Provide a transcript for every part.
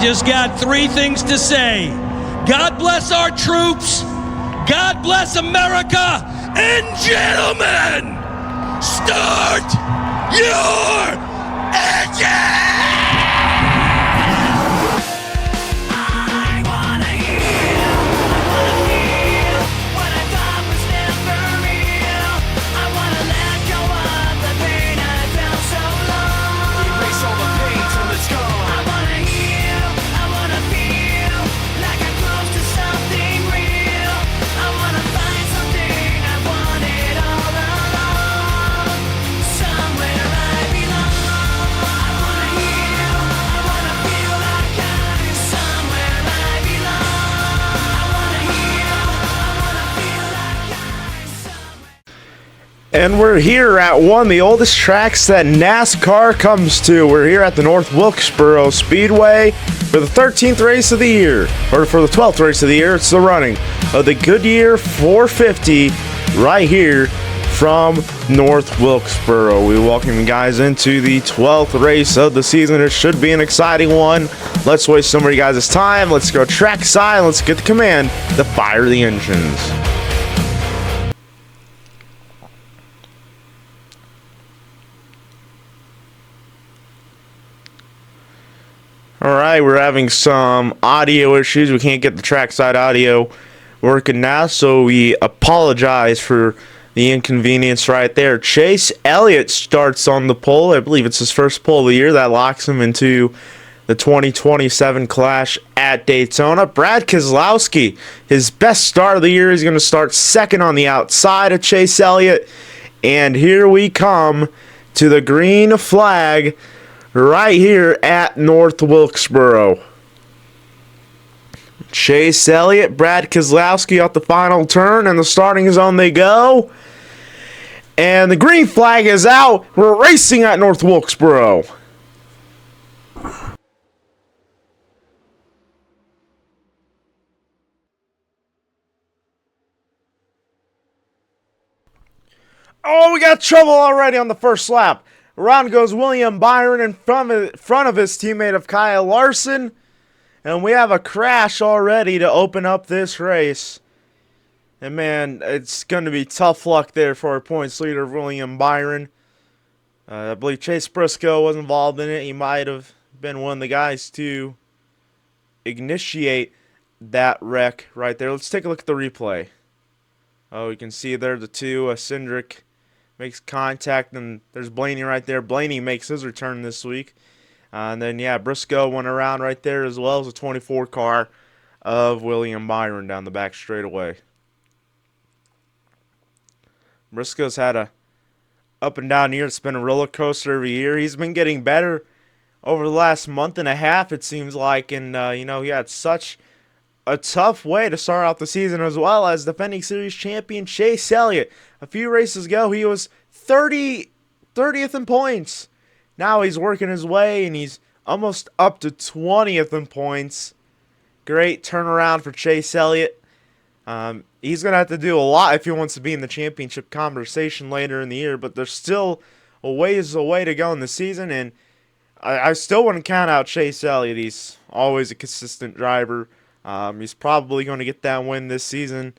just got three things to say. God bless our troops, God bless America, and gentlemen, start your engine! And we're here at one of the oldest tracks that NASCAR comes to. We're here at the North Wilkesboro Speedway for the 13th race of the year, or for the 12th race of the year. It's the running of the Goodyear 450 right here from North Wilkesboro. We welcome you guys into the 12th race of the season. It should be an exciting one. Let's waste some of you guys' time. Let's go trackside. Let's get the command to fire the engines. Alright, we're having some audio issues. We can't get the trackside audio working now, so we apologize for the inconvenience right there. Chase Elliott starts on the pole. I believe it's his first pole of the year. That locks him into the 2027 Clash at Daytona. Brad Keselowski, his best start of the year. He's going to start second on the outside of Chase Elliott. And here we come to the green flag right here at North Wilkesboro. Chase Elliott, Brad Keselowski off the final turn, and the starting zone they go. And the green flag is out. We're racing at North Wilkesboro. Oh, we got trouble already on the first lap. Around goes William Byron in front of his teammate of Kyle Larson. And we have a crash already to open up this race. And man, it's going to be tough luck there for our points leader, William Byron. I believe Chase Briscoe was involved in it. He might have been one of the guys to initiate that wreck right there. Let's take a look at the replay. Oh, you can see there the two, Cindric makes contact, and there's Blaney right there. Blaney makes his return this week. And then, yeah, Briscoe went around right there as well as a 24 car of William Byron down the back straightaway. Briscoe's had a up and down year. It's been a roller coaster every year. He's been getting better over the last month and a half, it seems like. And, he had such a tough way to start out the season, as well as defending series champion Chase Elliott. A few races ago, he was 30th in points. Now he's working his way, and he's almost up to 20th in points. Great turnaround for Chase Elliott. He's going to have to do a lot if he wants to be in the championship conversation later in the year, but there's still a ways away to go in the season, and I still wouldn't count out Chase Elliott. He's always a consistent driver. He's probably going to get that win this season.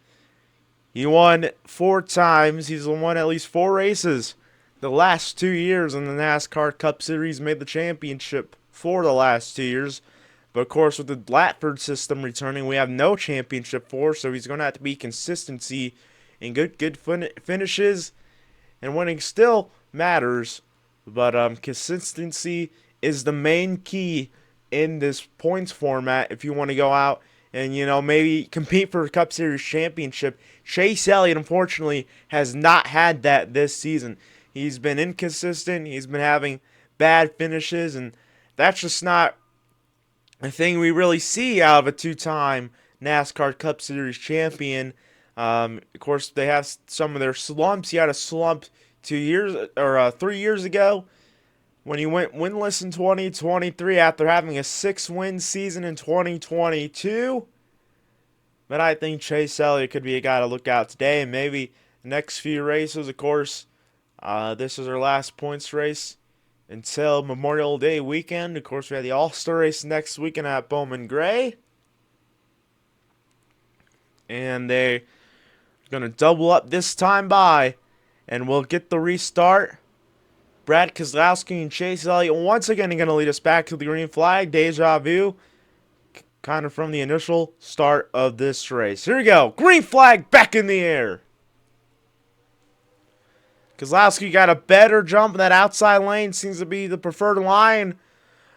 He won 4 times. He's won at least 4 races the last 2 years in the NASCAR Cup Series. Made the championship for the last 2 years. But, of course, with the Latford system returning, we have no championship for. So he's going to have to be consistency in good finishes. And winning still matters. But consistency is the main key in this points format if you want to go out and, maybe compete for a Cup Series championship. Chase Elliott, unfortunately, has not had that this season. He's been inconsistent. He's been having bad finishes, and that's just not a thing we really see out of a 2-time NASCAR Cup Series champion. Of course, they have some of their slumps. He had a slump 3 years ago when he went winless in 2023 after having a 6-win season in 2022. But I think Chase Elliott could be a guy to look out today, and maybe the next few races. Of course, this is our last points race until Memorial Day weekend. Of course, we have the All-Star race next weekend at Bowman Gray. And they're going to double up this time by, and we'll get the restart. Brad Keselowski and Chase Elliott once again are going to lead us back to the green flag. Deja vu, kind of from the initial start of this race. Here we go. Green flag back in the air. Keselowski got a better jump in that outside lane. Seems to be the preferred line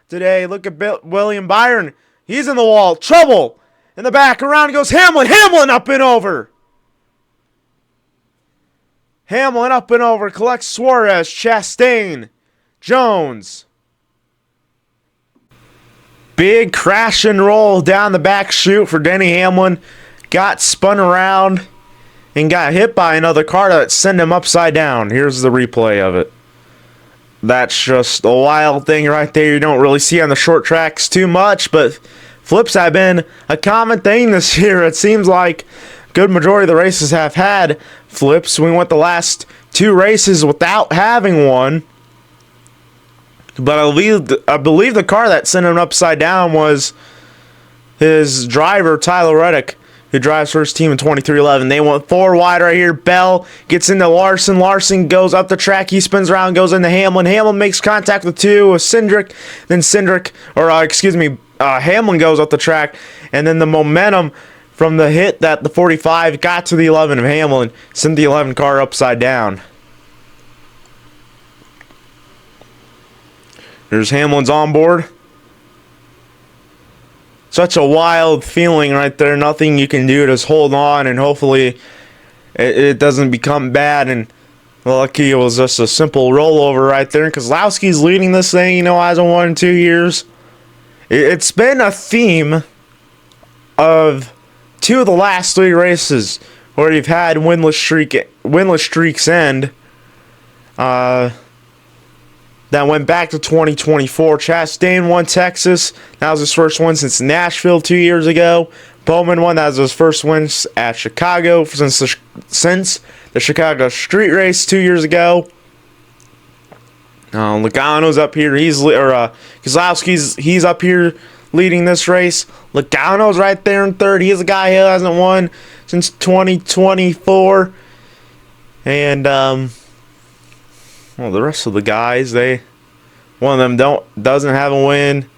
today. Look at William Byron. He's in the wall. Trouble. In the back. Around goes Hamlin. Hamlin up and over. Hamlin up and over. Collects Suarez. Chastain. Jones. Big crash and roll down the back chute for Denny Hamlin. Got spun around and got hit by another car that sent him upside down. Here's the replay of it. That's just a wild thing right there. You don't really see on the short tracks too much, but flips have been a common thing this year. It seems like a good majority of the races have had flips. We went the last 2 races without having one. But I believe the car that sent him upside down was his driver, Tyler Reddick, who drives for his team in 2311. They went 4 wide right here. Bell gets into Larson. Larson goes up the track. He spins around, goes into Hamlin. Hamlin makes contact with 2 with Cindric. Then Hamlin goes up the track. And then the momentum from the hit that the 45 got to the 11 of Hamlin sent the 11 car upside down. There's Hamlin's on board. Such a wild feeling right there. Nothing you can do, just hold on, and hopefully it doesn't become bad. And lucky it was just a simple rollover right there. Keselowski's leading this thing, hasn't won in 2 years. It's been a theme of 2 of the last 3 races where you've had winless streaks end. That went back to 2024. Chastain won Texas. That was his first win since Nashville 2 years ago. Bowman won. That was his first win at Chicago since the Chicago street race 2 years ago. Logano's up here. Keselowski's up here leading this race. Logano's right there in third. He's a guy who hasn't won since 2024. And the rest of the guys, one of them doesn't have a win.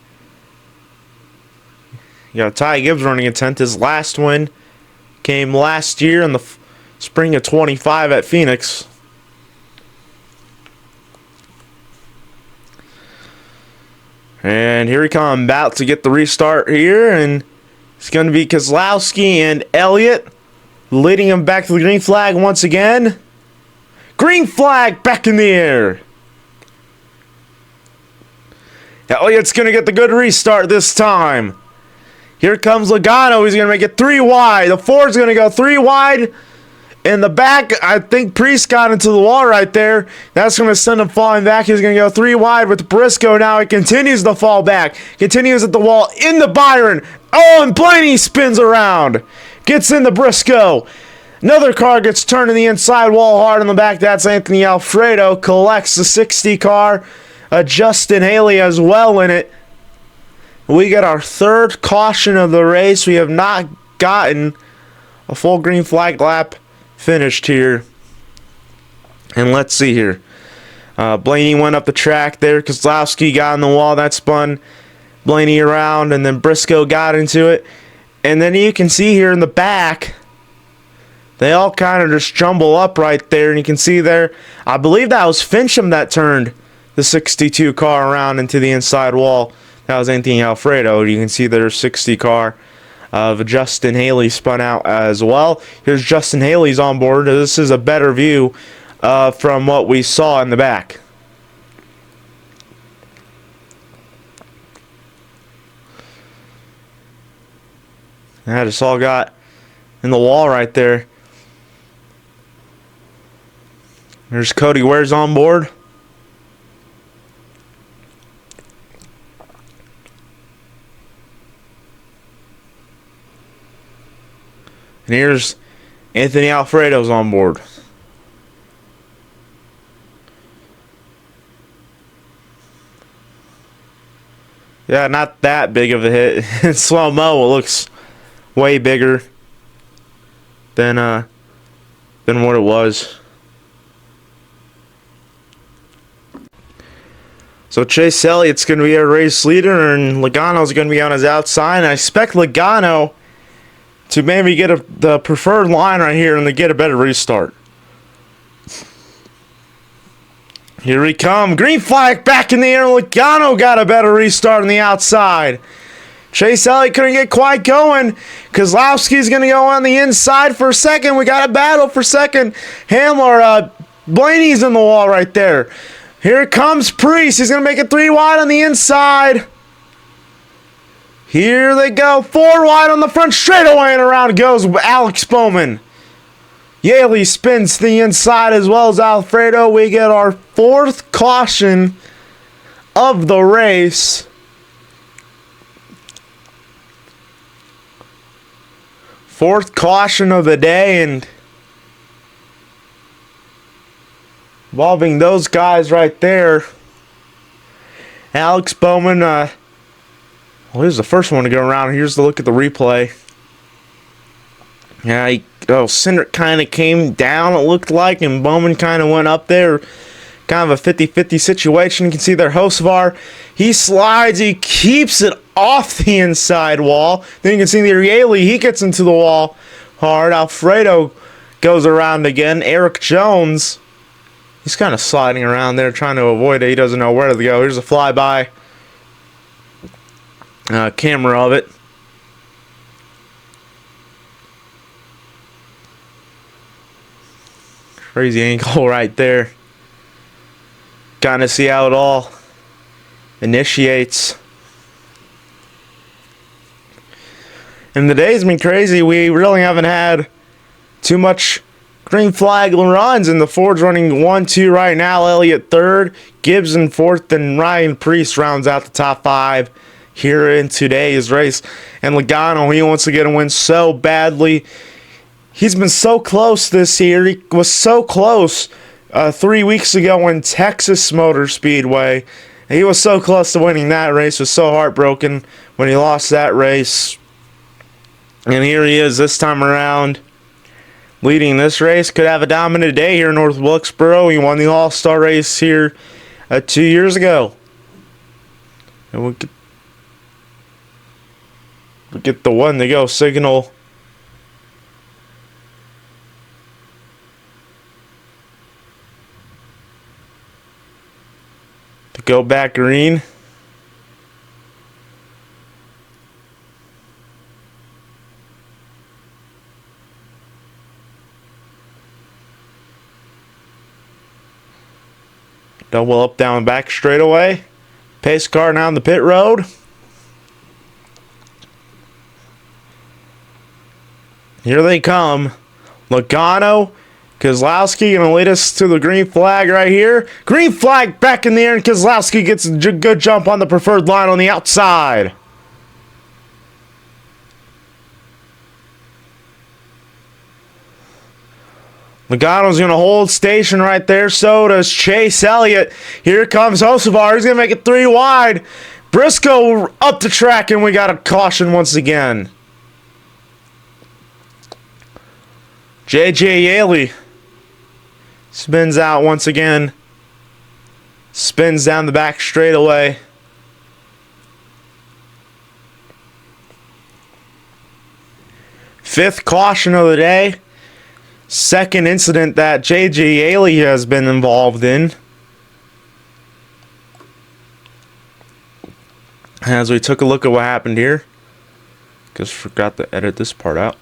You got Ty Gibbs running in 10th. His last win came last year in the spring of 25 at Phoenix. And here we come, about to get the restart here, and it's going to be Keselowski and Elliott leading him back to the green flag once again. Green flag back in the air. Elliott's going to get the good restart this time. Here comes Logano. He's going to make it 3 wide. The Ford's going to go 3 wide. In the back, I think Priest got into the wall right there. That's going to send him falling back. He's going to go 3 wide with Briscoe. Now he continues to fall back. Continues at the wall into Byron. Oh, and Blaney spins around. Gets into Briscoe. Another car gets turned in the inside wall hard in the back. That's Anthony Alfredo. Collects the 60 car. Justin Haley as well in it. We get our 3rd caution of the race. We have not gotten a full green flag lap finished here. And let's see here. Blaney went up the track there. Keselowski got on the wall. That spun Blaney around. And then Briscoe got into it. And then you can see here in the back, they all kind of just jumble up right there. And you can see there, I believe that was Fincham that turned the 62 car around into the inside wall. That was Anthony Alfredo. You can see there's 60 car of Justin Haley spun out as well. Here's Justin Haley's on board. This is a better view from what we saw in the back. That just all got in the wall right there. There's Cody Ware's on board. And here's Anthony Alfredo's on board. Yeah, not that big of a hit. In slow-mo, it looks way bigger than what it was. So Chase Elliott's going to be a race leader, and Logano's going to be on his outside. And I expect Logano to maybe get the preferred line right here and to get a better restart. Here we come. Green flag back in the air. Logano got a better restart on the outside. Chase Elliott couldn't get quite going. Kozlowski's going to go on the inside for second. We got a battle for second. Blaney's in the wall right there. Here comes Priest. He's going to make it 3 wide on the inside. Here they go. 4 wide on the front straightaway, and around goes Alex Bowman. Yaley spins to the inside as well as Alfredo. We get our 4th caution of the race. 4th caution of the day, and involving those guys right there. Alex Bowman, well, here's the first one to go around. Here's the look at the replay. Yeah, Cindric kind of came down, it looked like, and Bowman kind of went up there. Kind of a 50-50 situation. You can see there, Hocevar, he slides, he keeps it off the inside wall. Then you can see there, Yaley, he gets into the wall hard. Alfredo goes around again. Eric Jones, he's kind of sliding around there, trying to avoid it. He doesn't know where to go. Here's a flyby camera of it. Crazy angle right there. Kind of see how it all initiates. And the day's been crazy. We really haven't had too much green flag runs, and the Ford's running 1-2 right now. Elliott 3rd, Gibbs in 4th, and Ryan Priest rounds out the top 5 here in today's race. And Logano, he wants to get a win so badly. He's been so close this year. He was so close 3 weeks ago in Texas Motor Speedway. He was so close to winning that race. Was so heartbroken when he lost that race. And here he is this time around, leading this race. Could have a dominant day here in North Wilkesboro. He won the All-Star race here 2 years ago. And we'll get the 1 to go signal. To go back green. Double up, down, back straightaway. Pace car down the pit road. Here they come. Logano, Kozlowski going to lead us to the green flag right here. Green flag back in the air, and Kozlowski gets a good jump on the preferred line on the outside. Logano's going to hold station right there. So does Chase Elliott. Here comes Hocevar. He's going to make it 3 wide. Briscoe up the track, and we got a caution once again. J.J. Yaley spins out once again. Spins down the back straightaway. Fifth caution of the day. Second incident that J.J. Yaley has been involved in. As we took a look at what happened here. Just forgot to edit this part out.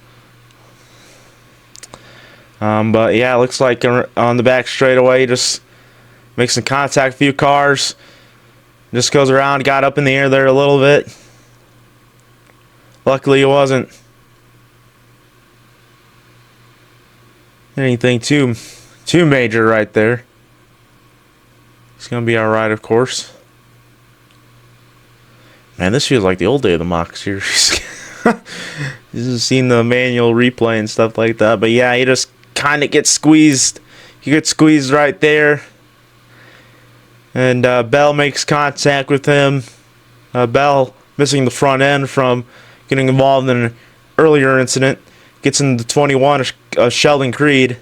But yeah, it looks like on the back straightaway, just makes some contact, few cars. Just goes around, got up in the air there a little bit. Luckily, it wasn't anything too major right there. It's gonna be alright, of course. Man, this feels like the old day of the Mach series. Just seen the manual replay and stuff like that. But yeah, he just kind of gets squeezed. He gets squeezed right there. And Bell makes contact with him. Bell missing the front end from getting involved in an earlier incident. Gets into 21, Sheldon Creed.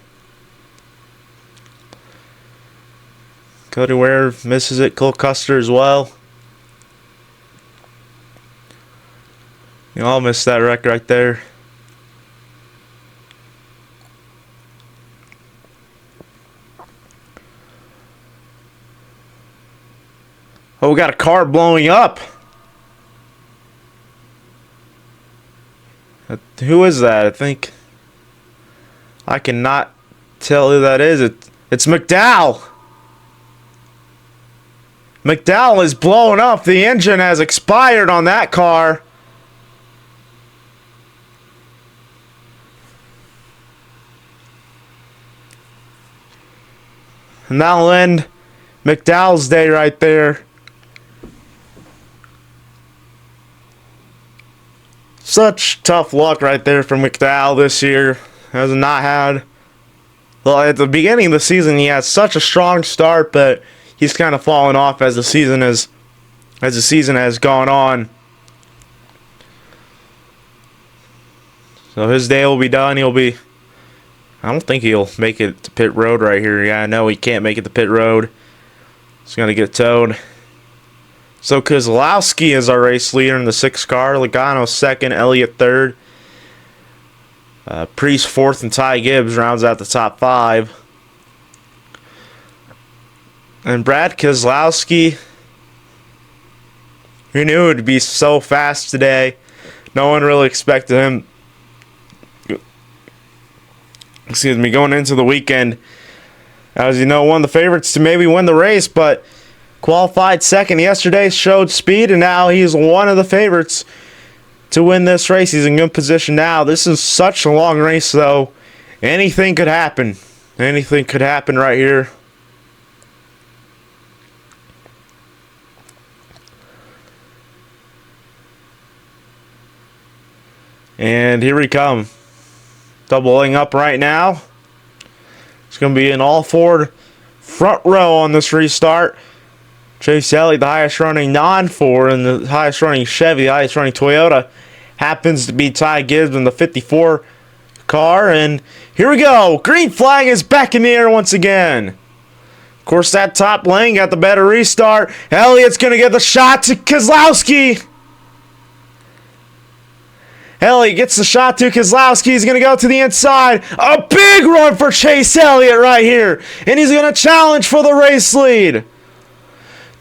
Cody Ware misses it. Cole Custer as well. You all missed that wreck right there. Oh, we got a car blowing up. Who is that? I think I cannot tell who that is. It's McDowell. McDowell is blowing up. The engine has expired on that car. And that'll end McDowell's day right there. Such tough luck right there for McDowell this year. Has not had... Well, at the beginning of the season, he had such a strong start, but he's kind of fallen off as the season has gone on. So his day will be done. I don't think he'll make it to pit road right here. Yeah, I know he can't make it to pit road. He's going to get towed. So Kozlowski is our race leader in the 6th car. Logano 2nd, Elliott 3rd. Priest 4th, and Ty Gibbs rounds out the top 5. And Brad Kozlowski, who knew it would be so fast today? No one really expected him, going into the weekend. As you know, one of the favorites to maybe win the race, but qualified 2nd yesterday, showed speed, and now he's one of the favorites to win this race. He's in good position now. This is such a long race, though. Anything could happen. Anything could happen right here. And here we come. Doubling up right now. It's going to be an all-Ford front row on this restart. Chase Elliott, the highest running non-Ford, and the highest running Chevy, the highest running Toyota, happens to be Ty Gibbs in the 54 car. And here we go. Green flag is back in the air once again. Of course, that top lane got the better restart. Elliott's going to get the shot to Kozlowski. Elliott gets the shot to Kozlowski. He's going to go to the inside. A big run for Chase Elliott right here. And he's going to challenge for the race lead.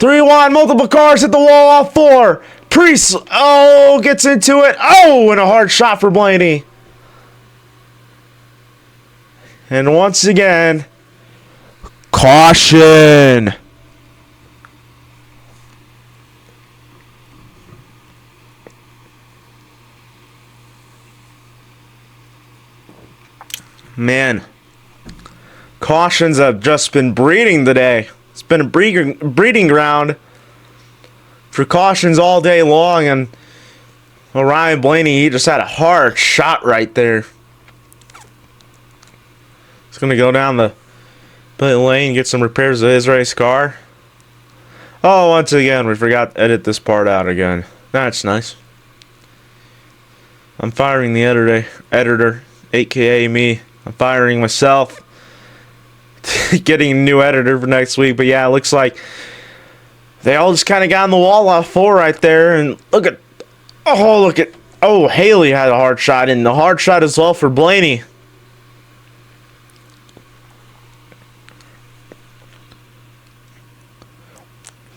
3 wide, multiple cars hit the wall off 4. Priest, gets into it. And a hard shot for Blaney. And once again, caution. Man, cautions have just been breeding today. It's been a breeding ground for cautions all day long, and Ryan Blaney, he just had a hard shot right there. He's going to go down the pit lane, get some repairs to his race car. Once again, we forgot to edit this part out again. That's nice. I'm firing the editor, aka me. I'm firing myself. Getting a new editor for next week. But yeah, it looks like they all just kind of got on the wall off 4 right there. And look at... Haley had a hard shot. And the hard shot as well for Blaney.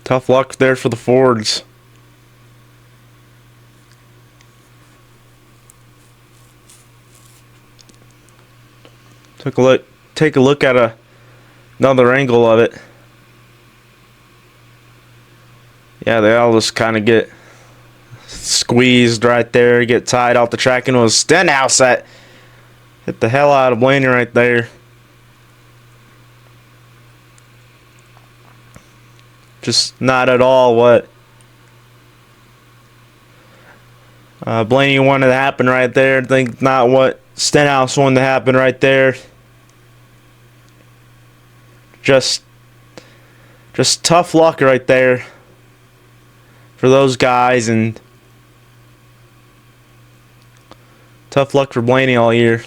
Tough luck there for the Fords. Take a look at another angle of it. Yeah, they all just kind of get squeezed right there, get tied off the track, and it was Stenhouse that hit the hell out of Blaney right there. Just not at all what Blaney wanted to happen right there. I think not what Stenhouse wanted to happen right there. Just tough luck right there for those guys, and tough luck for Blaney all year.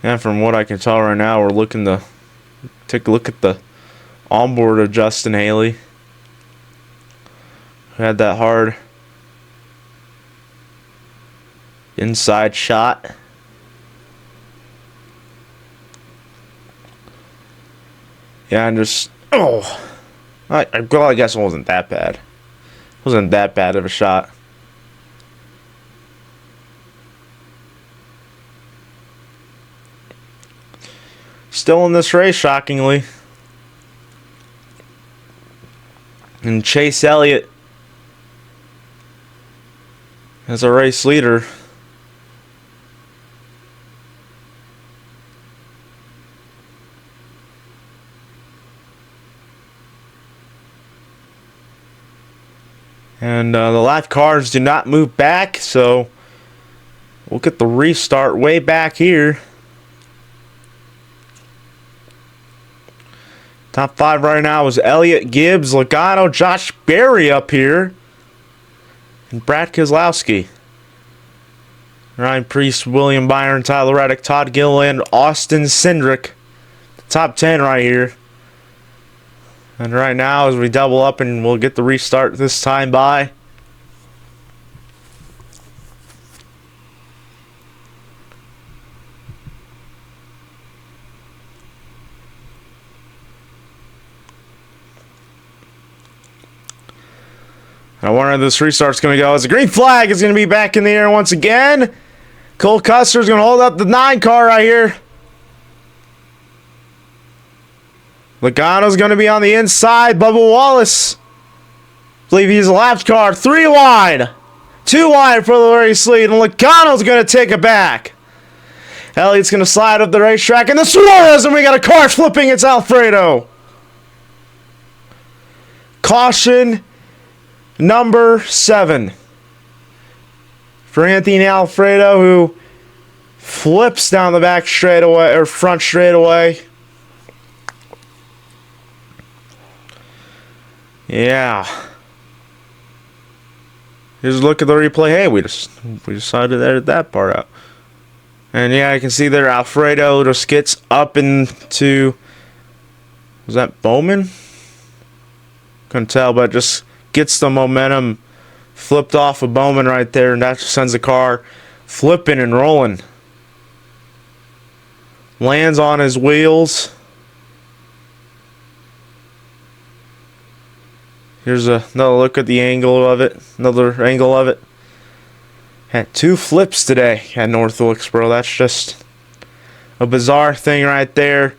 And from what I can tell right now, we're looking to take a look at the onboard of Justin Haley, who had that hard inside shot. Yeah, and just, I guess it wasn't that bad. It wasn't that bad of a shot. Still in this race, shockingly. And Chase Elliott as a race leader. And the lap cars do not move back, so we'll get the restart way back here. Top 5 right now is Elliott, Gibbs, Logano, Josh Berry up here, and Brad Keselowski. Ryan Preece, William Byron, Tyler Reddick, Todd Gilliland, Austin Cindric. Top 10 right here. And right now, as we double up, and we'll get the restart this time by. I wonder how this restart's going to go. As the green flag is going to be back in the air once again. Cole Custer's going to hold up the 9 car right here. Logano's going to be on the inside. Bubba Wallace, I believe he's a lap car. 3 wide. 2 wide for the race lead. And Logano's going to take it back. Elliott's going to slide up the racetrack. And the Suarez, and we got a car flipping. It's Alfredo. Caution number 7 for Anthony Alfredo, who flips down the back straightaway, or front straightaway. Yeah. Here's a look at the replay. Hey, we decided to edit that part out. And yeah, I can see there Alfredo just gets up into, was that Bowman? Couldn't tell, but just gets the momentum flipped off of Bowman right there, and that just sends the car flipping and rolling. Lands on his wheels. Here's another look at the angle of it. Another angle of it. Had 2 flips today at North Wilkesboro. That's just a bizarre thing right there.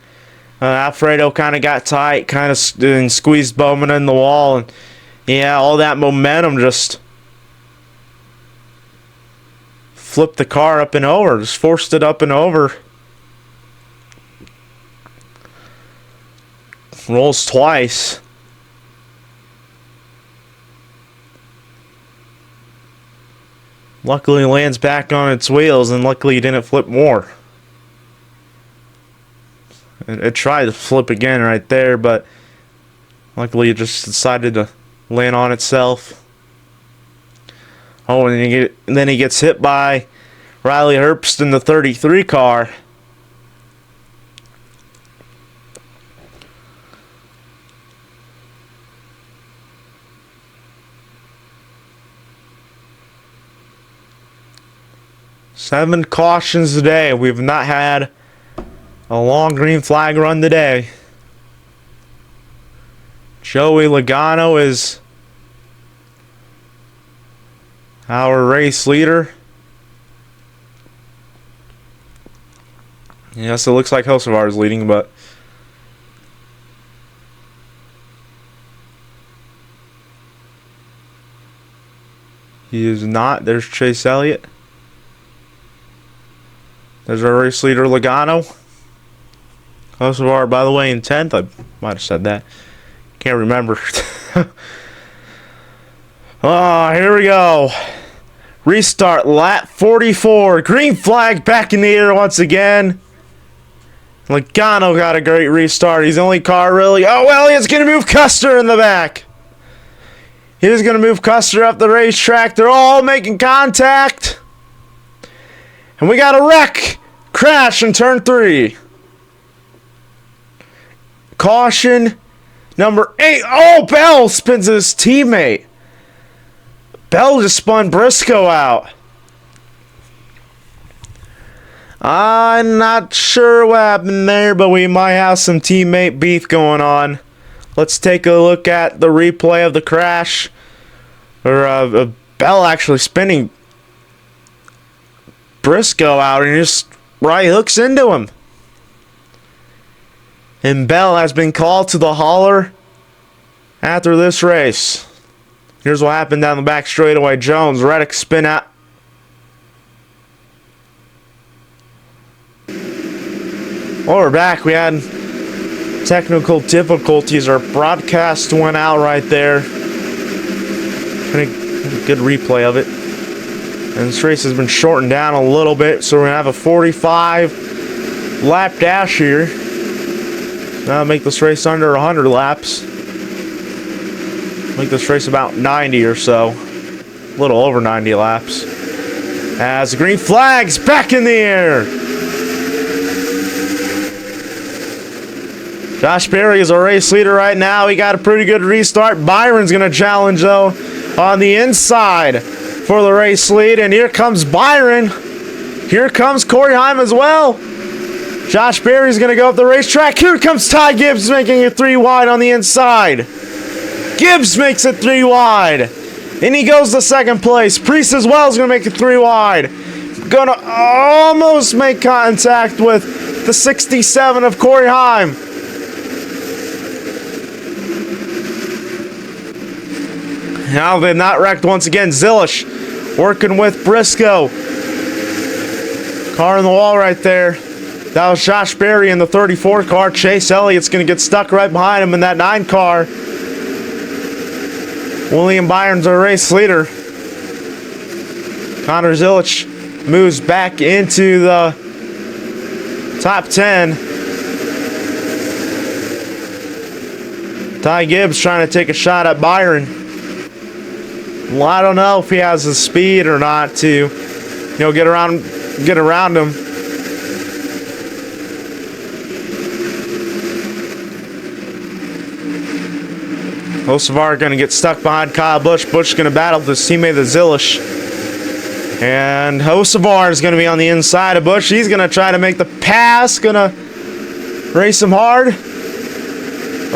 Alfredo kind of got tight, kind of squeezed Bowman in the wall, and yeah, all that momentum just flipped the car up and over, just forced it up and over. Rolls twice. Luckily, lands back on its wheels, and luckily, it didn't flip more. It tried to flip again right there, but luckily, it just decided to land on itself. Oh, and then he gets hit by Riley Herbst in the 33 car. Seven cautions today. We've not had a long green flag run today. Joey Logano is our race leader. Yes, it looks like Hocevar is leading, but he is not. There's Chase Elliott. There's our race leader, Logano. Hocevar, by the way, in 10th. I might have said that. Can't remember. Oh, here we go. Restart lap 44. Green flag back in the air once again. Logano got a great restart. He's the only car really. Oh, well, he's going to move Custer in the back. He's going to move Custer up the racetrack. They're all making contact. And we got a wreck. Crash in turn 3. Caution number 8. Oh, Bell spins his teammate. Bell just spun Briscoe out. I'm not sure what happened there, but we might have some teammate beef going on. Let's take a look at the replay of the crash. Or Bell actually spinning Briscoe out and just right hooks into him. And Bell has been called to the hauler after this race. Here's what happened down the back straightaway. Jones, Reddick spin out. Well, we're back. We had technical difficulties. Our broadcast went out right there. A good replay of it. And this race has been shortened down a little bit, so we're going to have a 45 lap dash here. That'll make this race under 100 laps. Make this race about 90 or so. A little over 90 laps. As the green flag's back in the air. Josh Berry is our race leader right now. He got a pretty good restart. Byron's going to challenge, though, on the inside for the race lead. And here comes Byron. Here comes Corey Heim as well. Josh Berry's going to go up the racetrack. Here comes Ty Gibbs making it 3 wide on the inside. Gibbs makes it 3 wide. And he goes to second place. Priest as well is going to make it 3 wide. Going to almost make contact with the 67 of Corey Heim. Now they're not wrecked once again. Zilish working with Briscoe. Car in the wall right there. That was Josh Berry in the 34 car. Chase Elliott's going to get stuck right behind him in that 9 car. William Byron's our race leader. Connor Zilish moves back into the top 10. Ty Gibbs trying to take a shot at Byron. Well, I don't know if he has the speed or not to, get around him. Hocevar going to get stuck behind Kyle Busch. Busch going to battle with his teammate, the Zilish. And Hocevar is going to be on the inside of Busch. He's going to try to make the pass. Going to race him hard.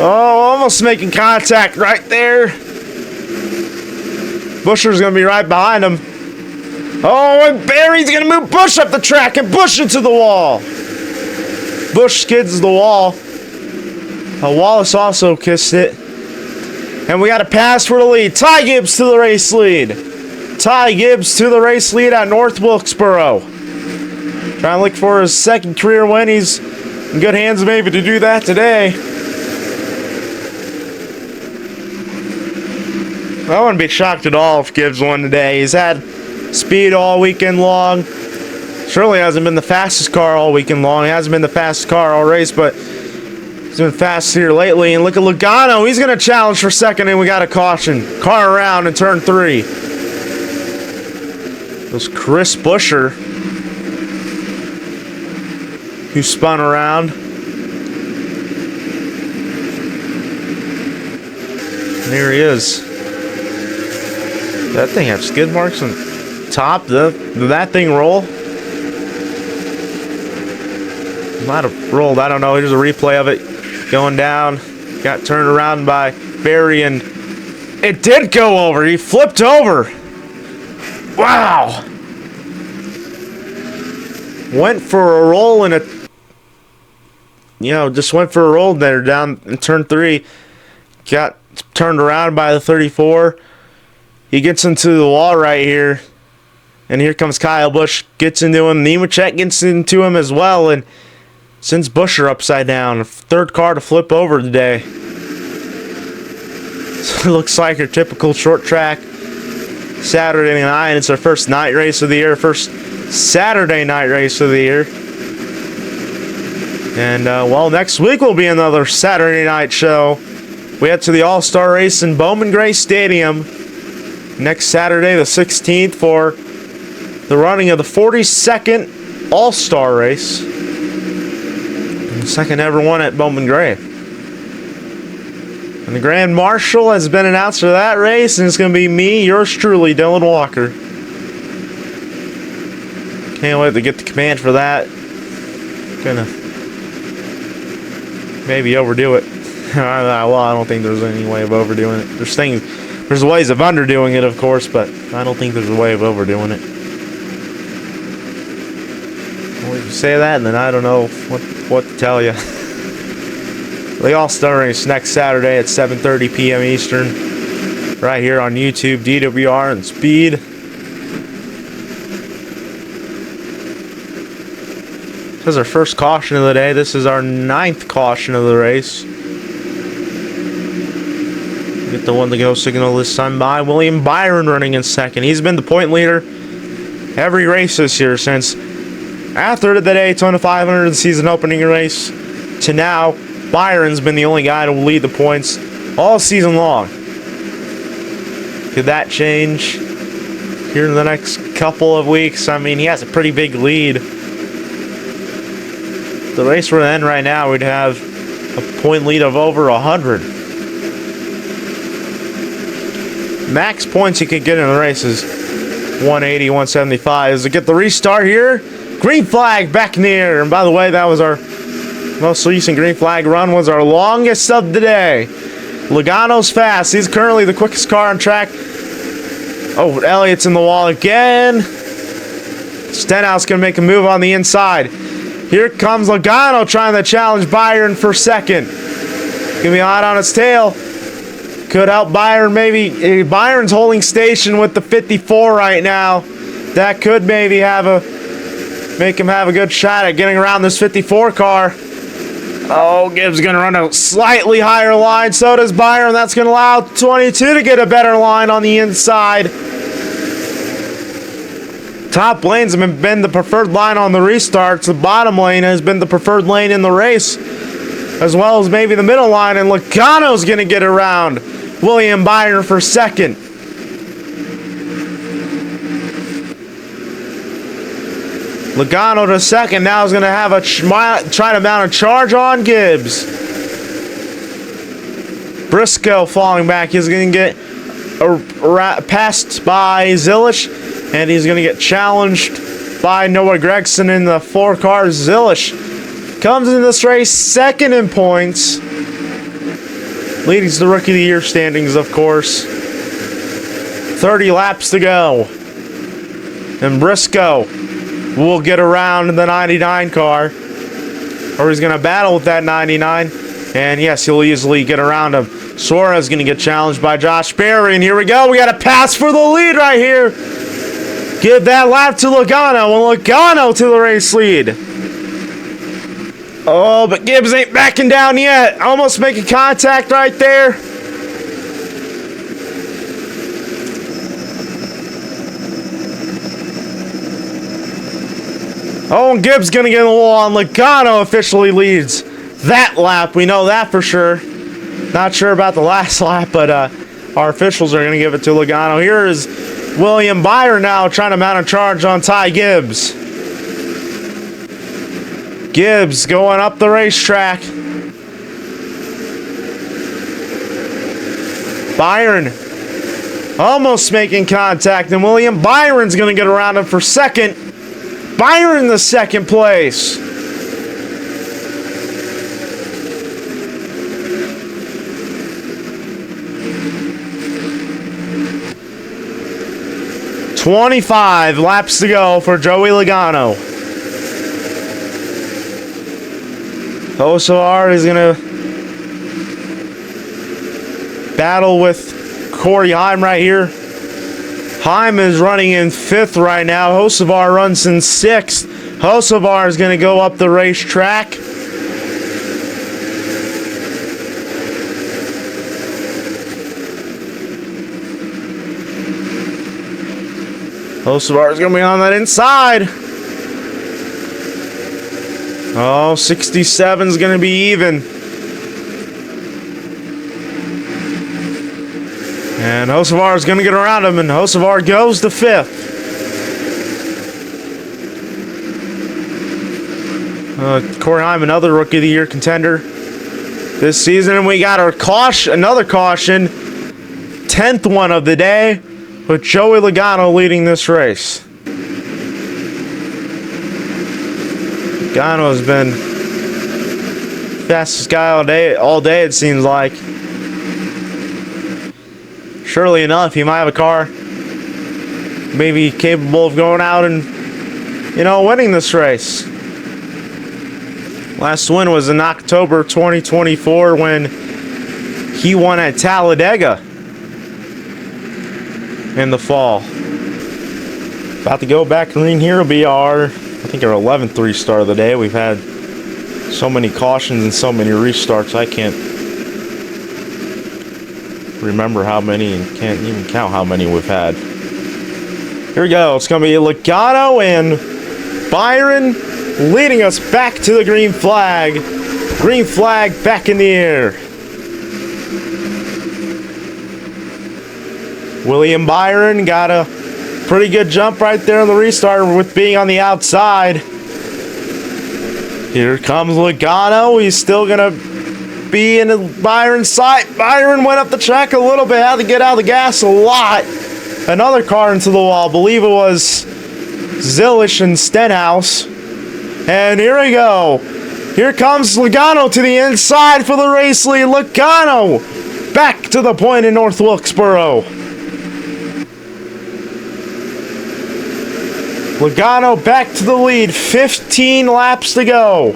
Oh, almost making contact right there. Buscher's going to be right behind him. Oh, and Barry's going to move Busch up the track and Busch into the wall. Busch skids the wall. Wallace also kissed it. And we got a pass for the lead. Ty Gibbs to the race lead. Ty Gibbs to the race lead at North Wilkesboro. Trying to look for his second career win. He's in good hands maybe to do that today. I wouldn't be shocked at all if Gibbs won today. He's had speed all weekend long. Surely hasn't been the fastest car all weekend long. He hasn't been the fastest car all race, but he's been fast here lately. And look at Logano. He's going to challenge for second, and we got a caution. Car around in turn 3. It was Chris Buescher who spun around. And here he is. That thing have skid marks on top. Did that thing roll? Might have rolled. I don't know. Here's a replay of it going down. Got turned around by Barry, and it did go over. He flipped over. Wow. Went for a roll and just went for a roll there down in turn 3. Got turned around by the 34. He gets into the wall right here. And here comes Kyle Busch. Gets into him. Nemechek gets into him as well. And sends Buescher upside down. 3rd car to flip over today. So it looks like your typical short track Saturday night. It's our first night race of the year. First Saturday night race of the year. And, well, next week will be another Saturday night show. We head to the All-Star Race in Bowman Gray Stadium next Saturday, the 16th, for the running of the 42nd All-Star Race. And the second ever one at Bowman Gray. And the Grand Marshal has been announced for that race, and it's going to be me, yours truly, Dylan Walker. Can't wait to get the command for that. Gonna maybe overdo it. Well, I don't think there's any way of overdoing it. There's ways of underdoing it, of course, but I don't think there's a way of overdoing it. Well, you say that, and then I don't know what to tell you. The All-Star Race next Saturday at 7:30 p.m. Eastern, right here on YouTube, DWR and Speed. This is our first caution of the day. This is our 9th caution of the race. Get the one to go signal this time by William Byron running in second. He's been the point leader every race this year since after the Daytona 500 season opening race to now. Byron's been the only guy to lead the points all season long. Could that change here in the next couple of weeks? I mean, he has a pretty big lead. The race we're in right now, we'd have a point lead of over 100. Max points you could get in the race is 180, 175. As we get the restart here, green flag back in the air. And by the way, that was our most recent green flag run, was our longest of the day. Logano's fast. He's currently the quickest car on track. Oh, Elliott's in the wall again. Stenhouse going to make a move on the inside. Here comes Logano trying to challenge Byron for second. Going to be hot on its tail. Could help Byron maybe. Byron's holding station with the 54 right now. That could maybe make him have a good shot at getting around this 54 car. Oh, Gibbs going to run a slightly higher line. So does Byron. That's going to allow 22 to get a better line on the inside. Top lanes have been the preferred line on the restarts. The bottom lane has been the preferred lane in the race, as well as maybe the middle line. And Logano's going to get around William Byron for second. Logano to second. Now is going to have try to mount a charge on Gibbs. Briscoe falling back. He's going to get passed by Zilish, and he's going to get challenged by Noah Gregson in the 4 cars. Zilish comes in this race second in points. Leads the Rookie of the Year standings, of course. 30 laps to go. And Briscoe will get around the 99 car, or he's going to battle with that 99, and yes, he'll easily get around him. Suarez is going to get challenged by Josh Berry, and here we go. We got a pass for the lead right here. Give that lap to Logano, and Logano to the race lead. Oh, but Gibbs ain't backing down yet. Almost making contact right there. Oh, and Gibbs going to get in the wall, and Logano officially leads that lap. We know that for sure. Not sure about the last lap, but our officials are going to give it to Logano. Here is William Byron now trying to mount a charge on Ty Gibbs. Gibbs going up the racetrack. Byron almost making contact, and William Byron's going to get around him for second. Byron in the second place. "25 laps to go for Joey Logano. Hocevar is going to battle with Corey Heim right here. Heim is running in 5th right now. Hocevar runs in 6th. Hocevar is going to go up the racetrack. Hocevar is going to be on that inside. Oh, 67's going to be even. And Hocevar is going to get around him, and Hocevar goes to 5th. Corey Heim, another Rookie of the Year contender this season. And we got our another caution, 10th one of the day, with Joey Logano leading this race. Logano has been fastest guy all day it seems like. Surely enough, he might have a car maybe capable of going out and, winning this race. Last win was in October 2024 when he won at Talladega in the fall. About to go back green here will be our 11th restart of the day. We've had so many cautions and so many restarts, I can't remember how many and can't even count how many we've had. Here we go. It's going to be Logano and Byron leading us back to the green flag. Green flag back in the air. William Byron got a pretty good jump right there on the restart with being on the outside. Here comes Logano. He's still going to be in Byron's sight. Byron went up the track a little bit, had to get out of the gas a lot. Another car into the wall. I believe it was Zilish and Stenhouse. And here we go. Here comes Logano to the inside for the race lead. Logano back to the point in North Wilkesboro. Logano back to the lead. 15 laps to go.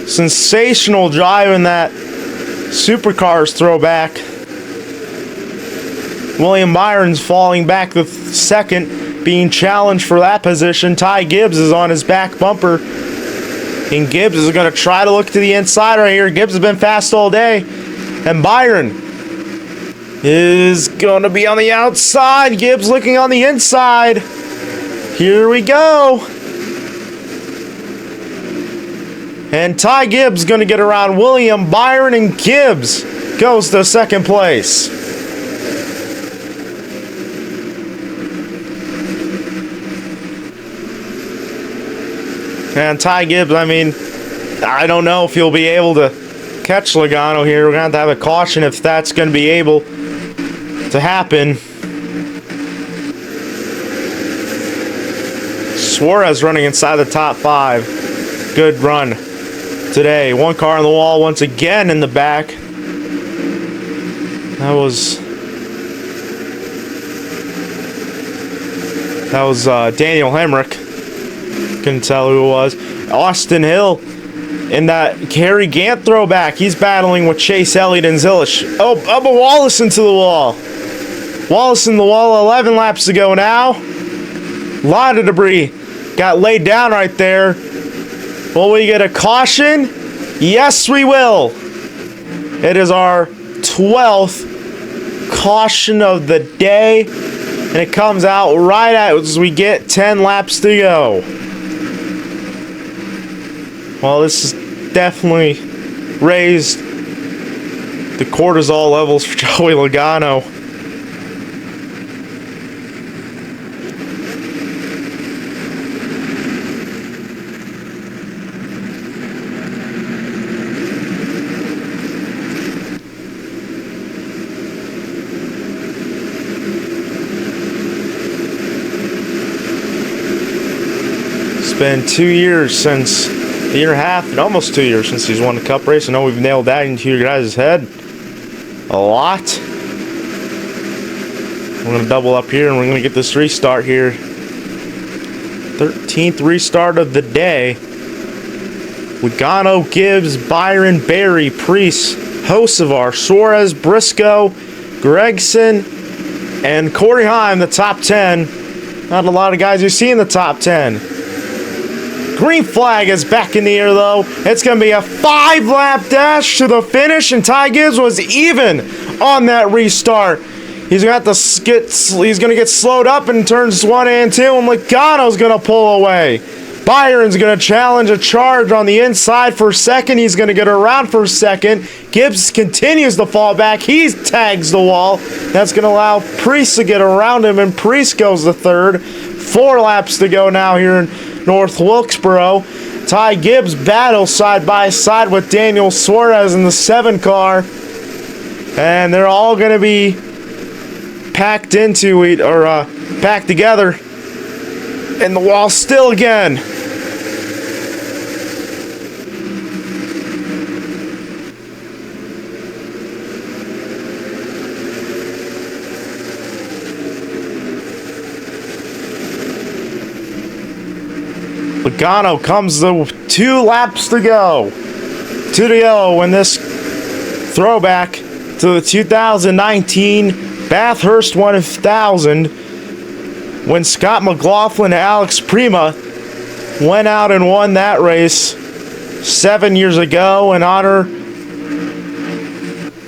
Sensational drive in that Supercars throwback. William Byron's falling back to second, being challenged for that position. Ty Gibbs is on his back bumper, and Gibbs is going to try to look to the inside right here. Gibbs has been fast all day, and Byron is going to be on the outside. Gibbs looking on the inside. Here we go. And Ty Gibbs going to get around William Byron, and Gibbs goes to second place. And Ty Gibbs, I don't know if he'll be able to catch Logano here. We're going to have a caution if that's going to be able to happen. Suarez running inside the top 5. Good run today. One car on the wall once again in the back. That was Daniel Hemrick. Couldn't tell who it was. Austin Hill in that Kerry Gant throwback. He's battling with Chase Elliott and Zilish. Oh, Bubba Wallace into the wall. Wallace in the wall 11 laps to go now. A lot of debris got laid down right there. Will we get a caution? Yes, we will. It is our 12th caution of the day, and it comes out right as we get 10 laps to go. Well, this has definitely raised the cortisol levels for Joey Logano. It's been 2 years since, a year and a half, and almost 2 years since he's won the Cup race. I know we've nailed that into your guys' head a lot. We're going to double up here, and we're going to get this restart here. 13th restart of the day. Logano, Gibbs, Byron, Berry, Priest, Hocevar, Suarez, Briscoe, Gregson, and Corey Heim, the top 10. Not a lot of guys you see in the top 10. Green flag is back in the air, though. It's going to be a 5-lap dash to the finish, and Ty Gibbs was even on that restart. He's going to get slowed up in turns 1 and 2, and Logano's going to pull away. Byron's going to challenge a charge on the inside for second. He's going to get around for second. Gibbs continues to fall back. He tags the wall. That's going to allow Priest to get around him, and Priest goes to third. 4 laps to go now here in North Wilkesboro. Ty Gibbs battles side by side with Daniel Suarez in the 7 car. And they're all going to be packed together. And the wall still again. Logano comes to 2 laps to go. 2 to go in this throwback to the 2019 Bathurst 1000 when Scott McLaughlin and Alex Prima went out and won that race 7 years ago in honor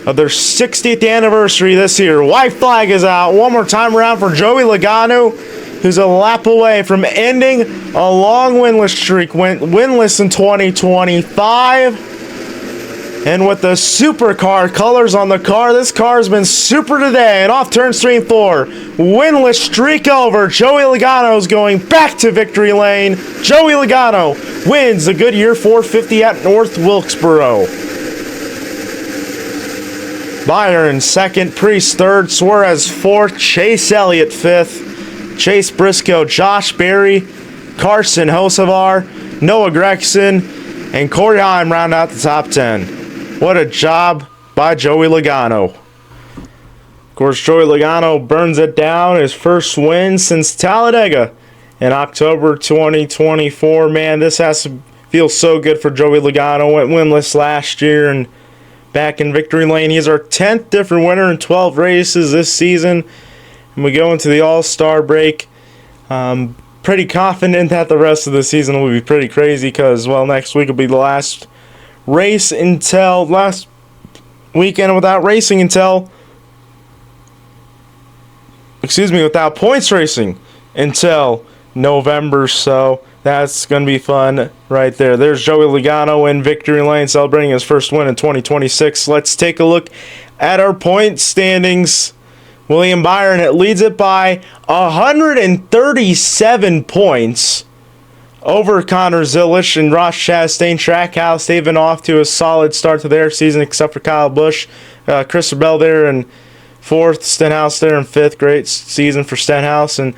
of their 60th anniversary this year. White flag is out. One more time around for Joey Logano, who's a lap away from ending a long winless streak. Went winless in 2025. And with the supercar colors on the car, this car has been super today. And off turns 3 and 4. Winless streak over. Joey Logano's going back to victory lane. Joey Logano wins the Goodyear 450 at North Wilkesboro. Byron second, Priest third, Suarez fourth, Chase Elliott fifth, Chase Briscoe, Josh Berry, Carson Hosevar, Noah Gregson, and Corey Heim round out the top 10. What a job by Joey Logano. Of course, Joey Logano burns it down, his first win since Talladega in October 2024. Man, this has to feel so good for Joey Logano. Went winless last year and back in victory lane. He's our 10th different winner in 12 races this season. And we go into the All-Star break. Pretty confident that the rest of the season will be pretty crazy because, well, next week will be the last weekend without racing until, without points racing until November. So that's going to be fun right there. There's Joey Logano in victory lane celebrating his first win in 2026. Let's take a look at our point standings. William Byron leads it by 137 points over Connor Zilish and Ross Chastain. Trackhouse, they've been off to a solid start to their season, except for Kyle Busch. Chris Bell there in 4th, Stenhouse there in 5th. Great season for Stenhouse. And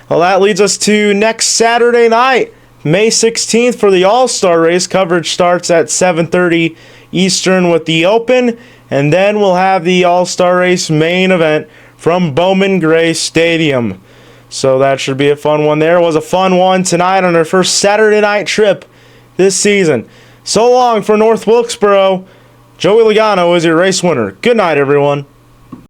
well, that leads us to next Saturday night, May 16th, for the All-Star race. Coverage starts at 7:30 Eastern with the Open, and then we'll have the All-Star race main event from Bowman Gray Stadium. So that should be a fun one there. It was a fun one tonight on our first Saturday night trip this season. So long for North Wilkesboro. Joey Logano is your race winner. Good night, everyone.